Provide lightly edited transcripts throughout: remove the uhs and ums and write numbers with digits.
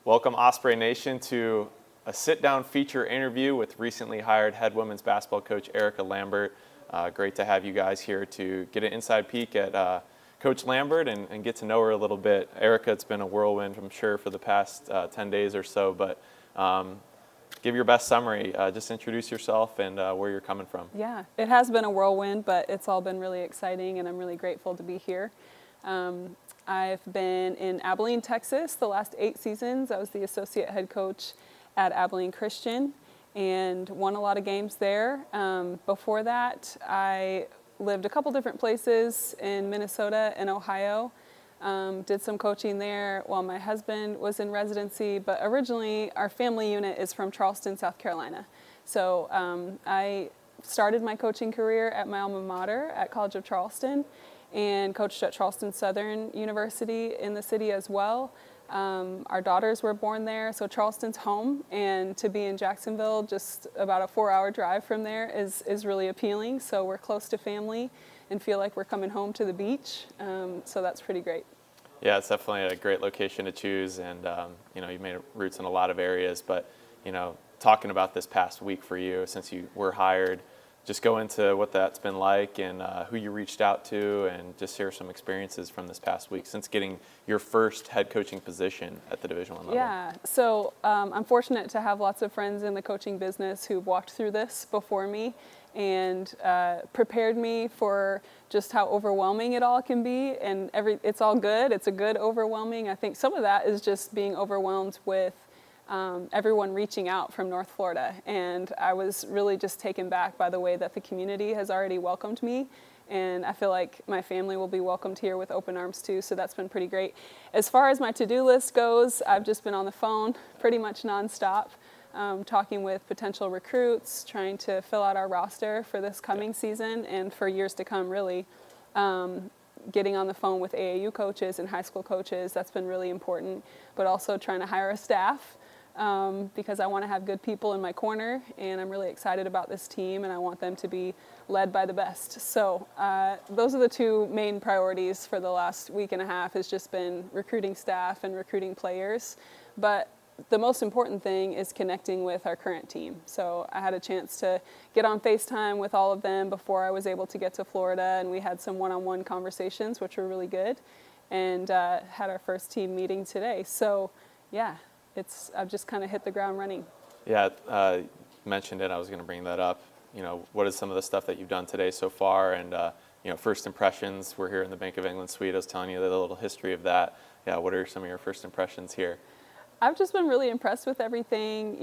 Welcome Osprey Nation to a sit-down feature interview with recently hired head women's basketball coach Erika Lambert. Great to have you guys here to get an inside peek at Coach Lambert and get to know her a little bit. Erika, it's been a whirlwind, I'm sure, for the past 10 days or so, but give your best summary. Just introduce yourself and where you're coming from. Yeah, it has been a whirlwind, but it's all been really exciting, and I'm really grateful to be here. I've been in Abilene, Texas, the last 8 seasons. I was the associate head coach at Abilene Christian and won a lot of games there. Before that, I lived a couple different places in Minnesota and Ohio. Did some coaching there while my husband was in residency, but originally our family unit is from Charleston, South Carolina. So I started my coaching career at my alma mater at College of Charleston and coached at Charleston Southern University in the city as well. Our daughters were born there, so Charleston's home, and to be in Jacksonville, just about a 4-hour drive from there, is really appealing. So we're close to family and feel like we're coming home to the beach, so that's pretty great. Yeah, it's definitely a great location to choose, and you've made roots in a lot of areas, but talking about this past week for you since you were hired, just go into what that's been like and who you reached out to, and just share some experiences from this past week since getting your first head coaching position at the Division I level. Yeah, so I'm fortunate to have lots of friends in the coaching business who've walked through this before me and prepared me for just how overwhelming it all can be, and it's all good. It's a good overwhelming. I think some of that is just being overwhelmed with everyone reaching out from North Florida, and I was really just taken back by the way that the community has already welcomed me, and I feel like my family will be welcomed here with open arms too, so that's been pretty great. As far as my to-do list goes, I've just been on the phone pretty much nonstop, talking with potential recruits, trying to fill out our roster for this coming season and for years to come, really. Getting on the phone with AAU coaches and high school coaches, that's been really important, but also trying to hire a staff. Because I want to have good people in my corner, and I'm really excited about this team, and I want them to be led by the best. So those are the 2 main priorities for the last week and a half, has just been recruiting staff and recruiting players. But the most important thing is connecting with our current team. So I had a chance to get on FaceTime with all of them before I was able to get to Florida, and we had some one-on-one conversations, which were really good, and had our first team meeting today. So yeah. I've just kind of hit the ground running. Yeah, you mentioned it. I was going to bring that up. What is some of the stuff that you've done today so far? And, first impressions. We're here in the Bank of England suite. I was telling you the little history of that. Yeah, what are some of your first impressions here? I've just been really impressed with everything.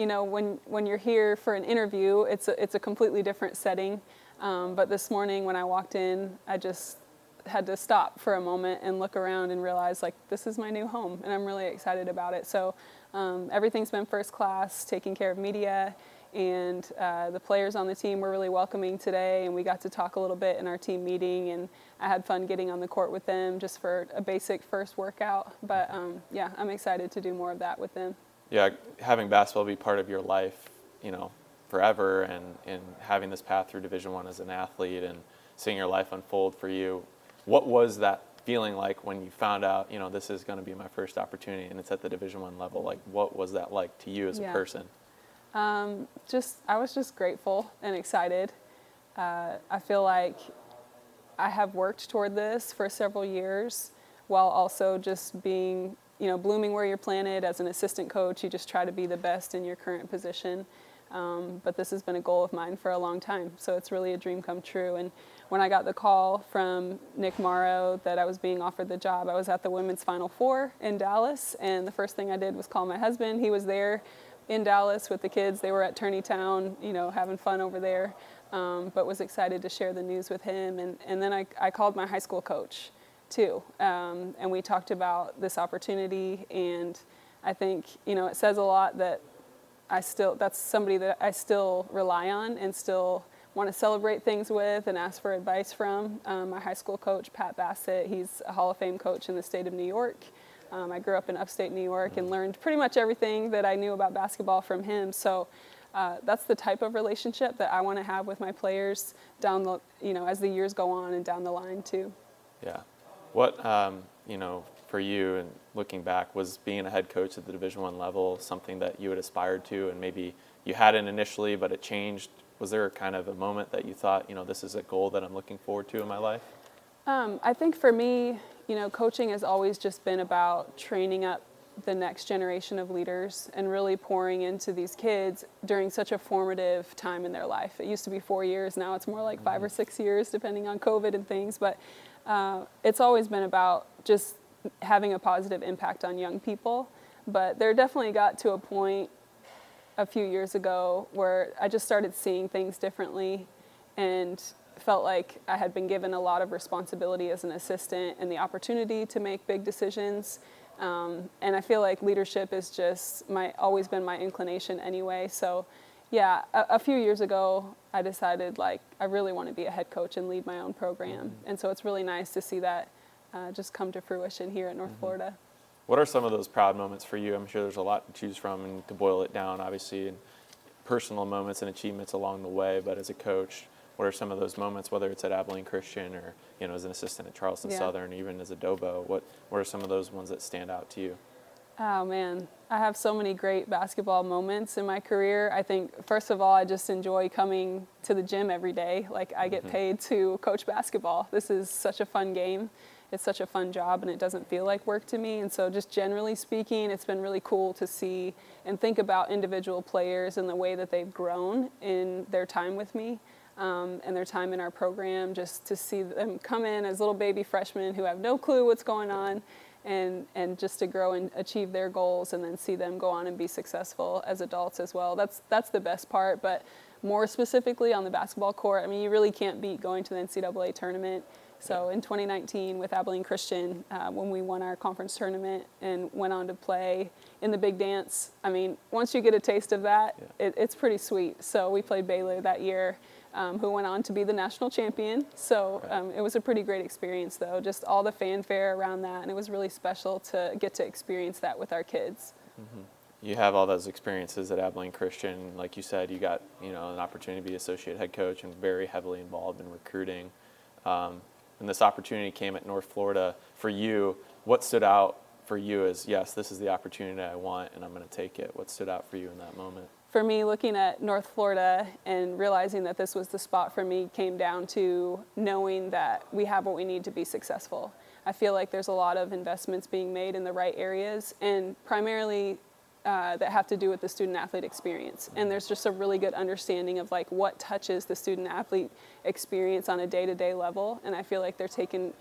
When you're here for an interview, it's a completely different setting. But this morning when I walked in, I just had to stop for a moment and look around and realize, like, this is my new home, and I'm really excited about it. So everything's been first class, taking care of media, and the players on the team were really welcoming today, and we got to talk a little bit in our team meeting, and I had fun getting on the court with them just for a basic first workout. But yeah, I'm excited to do more of that with them. Yeah, having basketball be part of your life, forever, and having this path through Division I as an athlete and seeing your life unfold for you. What was that feeling like when you found out, this is going to be my first opportunity and it's at the Division I level? Like, what was that like to you as a person? I was just grateful and excited. I feel like I have worked toward this for several years while also just being, blooming where you're planted. As an assistant coach, you just try to be the best in your current position. But this has been a goal of mine for a long time, so it's really a dream come true. And when I got the call from Nick Morrow that I was being offered the job, I was at the women's Final Four in Dallas, and the first thing I did was call my husband. He was there in Dallas with the kids. They were at Turney Town, having fun over there, but was excited to share the news with him. And then I called my high school coach too, and we talked about this opportunity, and I think, it says a lot that that's somebody that I still rely on and still want to celebrate things with and ask for advice from. My high school coach, Pat Bassett, he's a Hall of Fame coach in the state of New York. I grew up in upstate New York and learned pretty much everything that I knew about basketball from him. So that's the type of relationship that I want to have with my players down the, as the years go on and down the line too. Yeah. What, for you, and looking back, was being a head coach at the Division I level something that you had aspired to, and maybe you hadn't initially, but it changed? Was there kind of a moment that you thought, this is a goal that I'm looking forward to in my life? I think for me, coaching has always just been about training up the next generation of leaders and really pouring into these kids during such a formative time in their life. It used to be 4 years, now it's more like 5 or 6 years, depending on COVID and things. But it's always been about just having a positive impact on young people. But there definitely got to a point a few years ago where I just started seeing things differently and felt like I had been given a lot of responsibility as an assistant and the opportunity to make big decisions. And I feel like leadership is just always been my inclination anyway. So yeah, a few years ago, I decided I really want to be a head coach and lead my own program. And so it's really nice to see that just come to fruition here at North Florida. What are some of those proud moments for you? I'm sure there's a lot to choose from, and to boil it down, obviously, and personal moments and achievements along the way. But as a coach, what are some of those moments, whether it's at Abilene Christian or, as an assistant at Charleston Southern, even as a Dobo? What are some of those ones that stand out to you? Oh, man. I have so many great basketball moments in my career. I think, first of all, I just enjoy coming to the gym every day. I get paid to coach basketball. This is such a fun game. It's such a fun job, and it doesn't feel like work to me. And so just generally speaking, it's been really cool to see and think about individual players and the way that they've grown in their time with me. And their time in our program, just to see them come in as little baby freshmen who have no clue what's going on, and just to grow and achieve their goals, and then see them go on and be successful as adults as well. That's the best part. But more specifically on the basketball court, I mean, you really can't beat going to the NCAA tournament. So in 2019 with Abilene Christian, when we won our conference tournament and went on to play in the Big Dance, I mean, once you get a taste of that, it's pretty sweet. So we played Baylor that year, who went on to be the national champion. So it was a pretty great experience, though, just all the fanfare around that. And it was really special to get to experience that with our kids. You have all those experiences at Abilene Christian. Like you said, you got an opportunity to be associate head coach and very heavily involved in recruiting. And this opportunity came at North Florida for you. What stood out for you as, yes, this is the opportunity I want and I'm going to take it? What stood out for you in that moment? For me, looking at North Florida and realizing that this was the spot for me came down to knowing that we have what we need to be successful. I feel like there's a lot of investments being made in the right areas, and primarily that have to do with the student-athlete experience. And there's just a really good understanding of what touches the student-athlete experience on a day-to-day level. And I feel like they're taken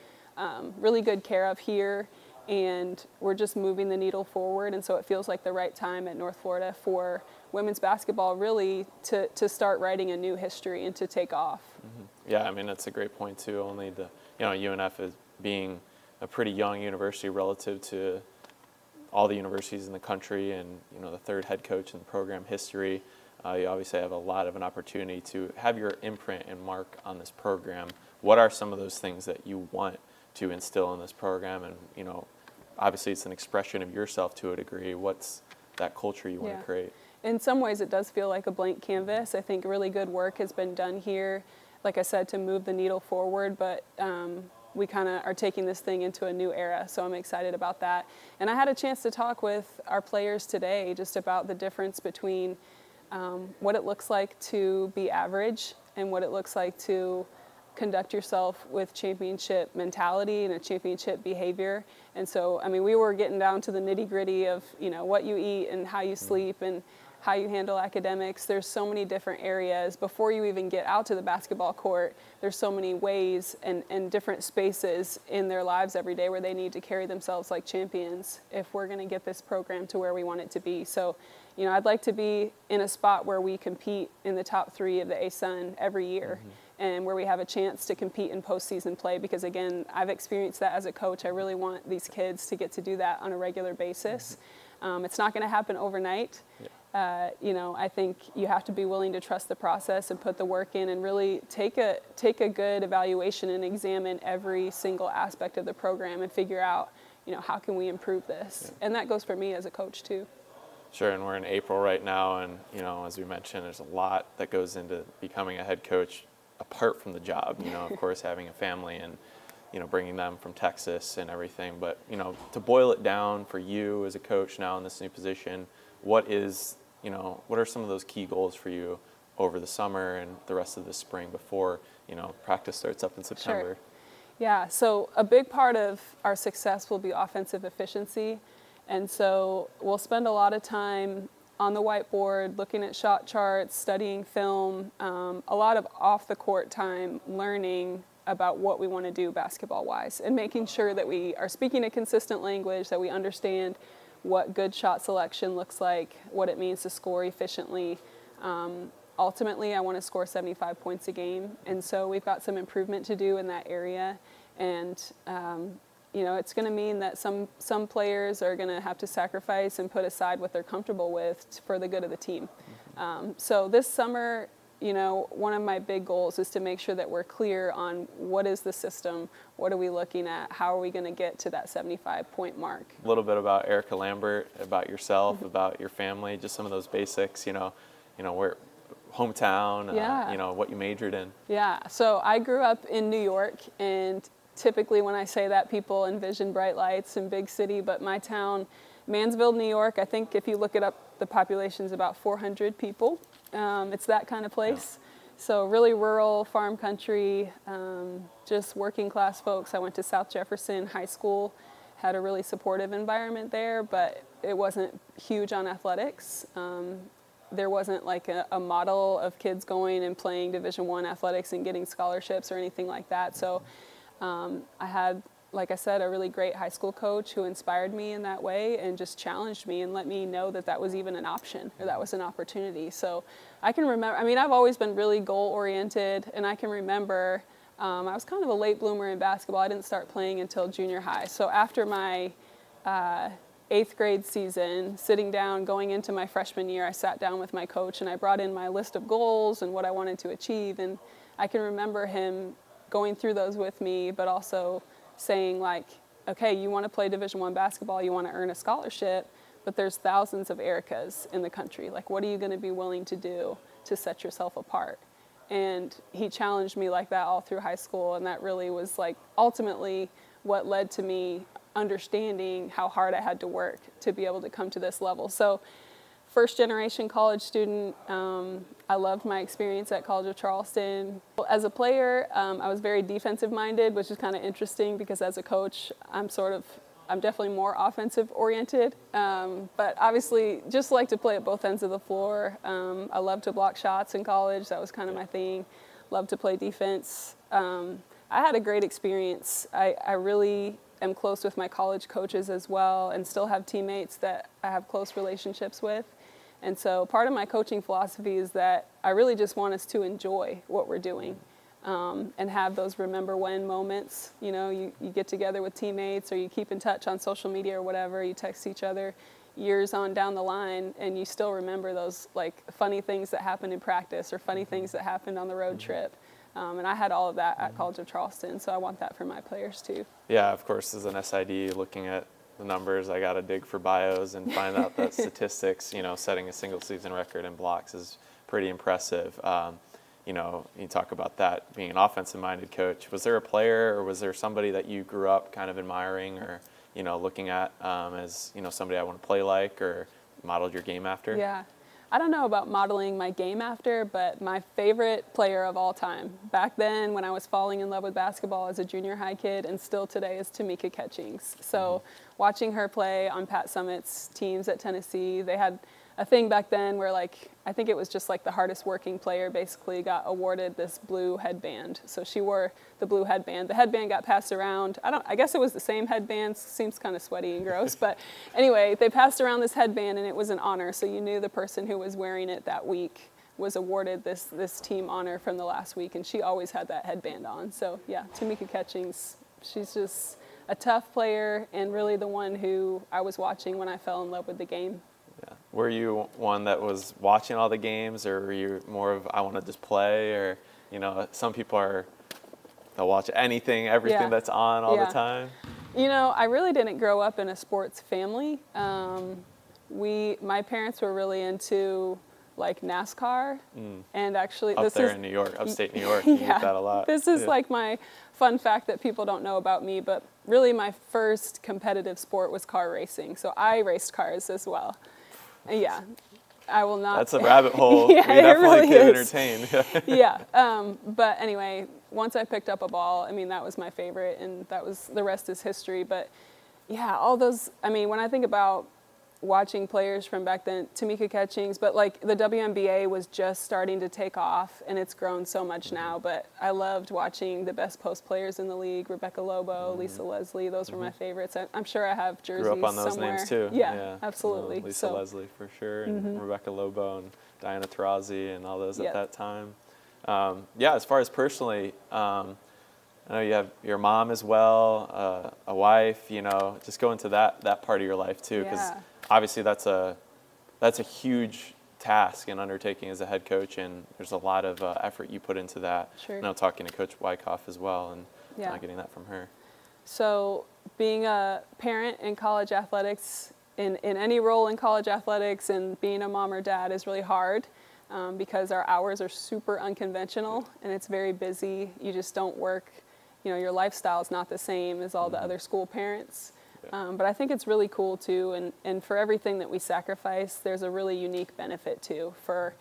really good care of here, and we're just moving the needle forward. And so it feels like the right time at North Florida for women's basketball really to start writing a new history and to take off. Yeah, I mean, that's a great point too. Only UNF is being a pretty young university relative to all the universities in the country, and the third head coach in the program history. You obviously have a lot of an opportunity to have your imprint and mark on this program. What are some of those things that you want to instill in this program? And obviously it's an expression of yourself to a degree. What's that culture you want to create? In some ways it does feel like a blank canvas. I think really good work has been done here, like I said, to move the needle forward, but we kind of are taking this thing into a new era, so I'm excited about that. And I had a chance to talk with our players today just about the difference between what it looks like to be average and what it looks like to conduct yourself with championship mentality and a championship behavior. And so, I mean, we were getting down to the nitty-gritty of, what you eat and how you sleep and how you handle academics. There's so many different areas. Before you even get out to the basketball court, there's so many ways and different spaces in their lives every day where they need to carry themselves like champions if we're going to get this program to where we want it to be. So, I'd like to be in a spot where we compete in the top 3 of the ASUN every year, and where we have a chance to compete in postseason play, because again, I've experienced that as a coach. I really want these kids to get to do that on a regular basis. It's not going to happen overnight. I think you have to be willing to trust the process and put the work in and really take a good evaluation and examine every single aspect of the program and figure out, how can we improve this? And that goes for me as a coach too. Sure, and we're in April right now, and as we mentioned, there's a lot that goes into becoming a head coach apart from the job. Of course, having a family and bringing them from Texas and everything. But, to boil it down for you as a coach now in this new position, what are some of those key goals for you over the summer and the rest of the spring before, practice starts up in September? Sure. Yeah, so a big part of our success will be offensive efficiency. And so we'll spend a lot of time on the whiteboard, looking at shot charts, studying film, a lot of off-the-court time learning about what we want to do basketball-wise, and making sure that we are speaking a consistent language, that we understand what good shot selection looks like, what it means to score efficiently. Ultimately, I want to score 75 points a game, and so we've got some improvement to do in that area. And it's going to mean that some players are going to have to sacrifice and put aside what they're comfortable with for the good of the team. So this summer, one of my big goals is to make sure that we're clear on what is the system, what are we looking at, how are we going to get to that 75-point mark. A little bit about Erika Lambert, about yourself, about your family, just some of those basics, where hometown, what you majored in. Yeah, so I grew up in New York, and typically when I say that, people envision bright lights and big city, but my town, Mansfield, New York, I think if you look it up, the population is about 400 people. It's that kind of place. Yeah. So really rural, farm country, just working class folks. I went to South Jefferson High School, had a really supportive environment there, but it wasn't huge on athletics. There wasn't like a model of kids going and playing Division I athletics and getting scholarships or anything like that. So I had, like I said, a really great high school coach who inspired me in that way and just challenged me and let me know that that was even an option or that was an opportunity. So I can remember, I've always been really goal-oriented, and I can remember I was kind of a late bloomer in basketball. I didn't start playing until junior high. So after my 8th grade season, sitting down, going into my freshman year, I sat down with my coach and I brought in my list of goals and what I wanted to achieve. And I can remember him going through those with me, but also saying like, okay, you want to play Division I basketball, you want to earn a scholarship, but there's thousands of Erikas in the country. Like, what are you going to be willing to do to set yourself apart? And he challenged me like that all through high school, and that really was like ultimately what led to me understanding how hard I had to work to be able to come to this level. So first generation college student, I loved my experience at College of Charleston. As a player, I was very defensive minded, which is kind of interesting because as a coach, I'm definitely more offensive oriented, but obviously just like to play at both ends of the floor. I love to block shots in college. That was kind of my thing. Love to play defense. I had a great experience. I really am close with my college coaches as well, and still have teammates that I have close relationships with. And so part of my coaching philosophy is that I really just want us to enjoy what we're doing, and have those remember when moments. You get together with teammates, or you keep in touch on social media or whatever, you text each other years on down the line, and you still remember those like funny things that happened in practice or funny things that happened on the road trip. And I had all of that at College of Charleston, so I want that for my players too. Yeah, of course, as an SID, looking at the numbers, I got to dig for bios and find out that statistics, setting a single season record in blocks is pretty impressive. You talk about that being an offensive-minded coach. Was there a player or was there somebody that you grew up kind of admiring or, looking at as, somebody I want to play like or modeled your game after? Yeah. I don't know about modeling my game after, but my favorite player of all time back then when I was falling in love with basketball as a junior high kid and still today is Tamika Catchings. So watching her play on Pat Summitt's teams at Tennessee, they had a thing back then where I think it was just like the hardest working player basically got awarded this blue headband. So she wore the blue headband. The headband got passed around. I guess it was the same headband. Seems kind of sweaty and gross. But anyway, they passed around this headband and it was an honor. So you knew the person who was wearing it that week was awarded this team honor from the last week. And she always had that headband on. So yeah, Tamika Catchings, she's just a tough player and really the one who I was watching when I fell in love with the game. Yeah. Were you one that was watching all the games, or were you more of I want to just play, or some people they'll watch anything, everything that's on all the time? I really didn't grow up in a sports family. My parents were really into like NASCAR. And actually, Up there in New York, upstate New York, you get that a lot. This is like my fun fact that people don't know about me, but really my first competitive sport was car racing. So I raced cars as well. Yeah, I will not. That's a rabbit hole. Yeah, we definitely really get is. entertained. Yeah, but anyway, once I picked up a ball, I mean, that was my favorite, and the rest is history. But yeah, all those, I mean, when I think about watching players from back then, Tamika Catchings, but like the WNBA was just starting to take off, and it's grown so much now. But I loved watching the best post players in the league: Rebecca Lobo, Lisa Leslie. Those were my favorites. I'm sure I have jerseys Grew up on those somewhere. names too. Yeah, absolutely. Lisa Leslie for sure, and Rebecca Lobo and Diana Taurasi and all those at that time. Yeah, as far as personally, I know you have your mom as well, a wife. You know, just go into that part of your life too, because obviously that's a huge task and undertaking as a head coach, and there's a lot of effort you put into that. Sure. I know talking to Coach Wyckoff as well, and getting that from her. So being a parent in college athletics, in any role in college athletics, and being a mom or dad is really hard because our hours are super unconventional and it's very busy. You just don't work, you know, your lifestyle is not the same as all the other school parents. But I think it's really cool too, and for everything that we sacrifice, there's a really unique benefit too for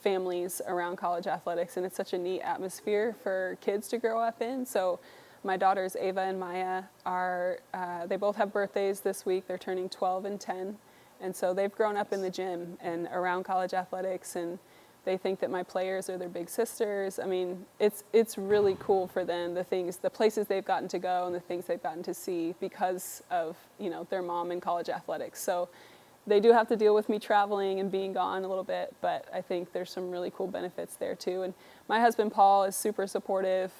families around college athletics, and it's such a neat atmosphere for kids to grow up in. So my daughters Ava and Maya they both have birthdays this week. They're turning 12 and 10, and so they've grown up in the gym and around college athletics, and they think that my players are their big sisters. I mean, it's really cool for them, the places they've gotten to go and the things they've gotten to see because of, you know, their mom in college athletics. So they do have to deal with me traveling and being gone a little bit, but I think there's some really cool benefits there too. And my husband, Paul, is super supportive.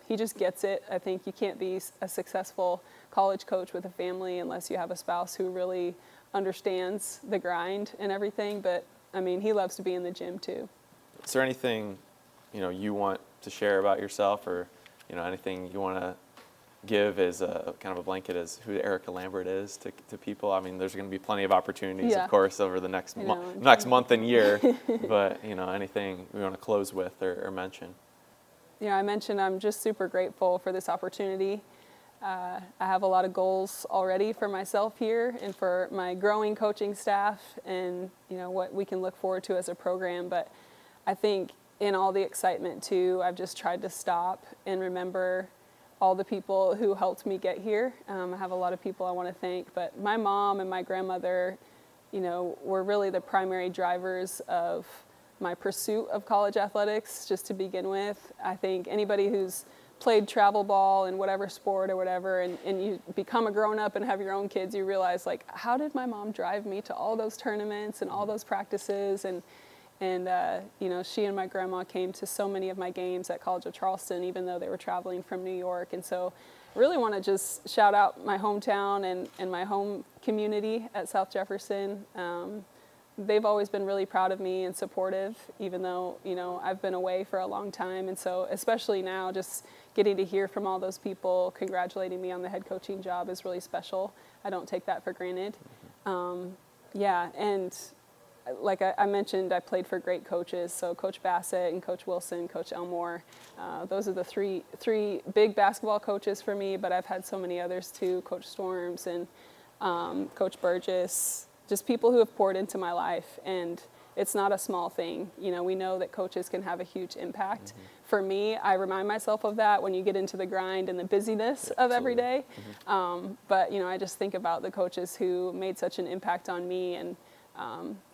He just gets it. I think you can't be a successful college coach with a family unless you have a spouse who really understands the grind and everything, but I mean, he loves to be in the gym too. Is there anything, you know, you want to share about yourself, or, you know, anything you want to give as a kind of a blanket as who Erika Lambert is to people? I mean, there's going to be plenty of opportunities, of course, over the next month and year. But, you know, anything we want to close with or mention? Yeah, I mentioned I'm just super grateful for this opportunity. I have a lot of goals already for myself here and for my growing coaching staff, and you know what we can look forward to as a program. But I think in all the excitement too, I've just tried to stop and remember all the people who helped me get here. I have a lot of people I want to thank, but my mom and my grandmother, you know, were really the primary drivers of my pursuit of college athletics. Just to begin with, I think anybody who's played travel ball in whatever sport or whatever, and you become a grown-up and have your own kids, you realize, like, how did my mom drive me to all those tournaments and all those practices? And you know, she and my grandma came to so many of my games at College of Charleston, even though they were traveling from New York. And so I really want to just shout out my hometown and my home community at South Jefferson. They've always been really proud of me and supportive, even though, you know, I've been away for a long time. And so especially now, just getting to hear from all those people congratulating me on the head coaching job is really special. I don't take that for granted. Yeah, and like I mentioned, I played for great coaches. So Coach Bassett and Coach Wilson, Coach Elmore, those are the three big basketball coaches for me, but I've had so many others too, Coach Storms and Coach Burgess, just people who have poured into my life. And it's not a small thing. You know, we know that coaches can have a huge impact. For me, I remind myself of that when you get into the grind and the busyness of every day. But, you know, I just think about the coaches who made such an impact on me, and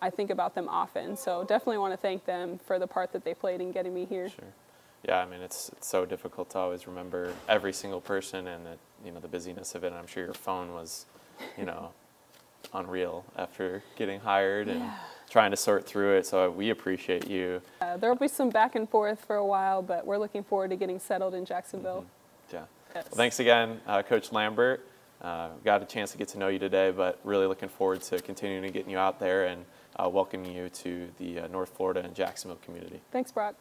I think about them often. So definitely want to thank them for the part that they played in getting me here. Sure. Yeah, I mean, it's so difficult to always remember every single person and, you know, the busyness of it. And I'm sure your phone was, you know, unreal after getting hired and trying to sort through it. So we appreciate you. There will be some back and forth for a while, but we're looking forward to getting settled in Jacksonville. Yeah. Yes. Well, thanks again, Coach Lambert. Got a chance to get to know you today, but really looking forward to continuing to getting you out there and welcoming you to the North Florida and Jacksonville community. Thanks, Brock.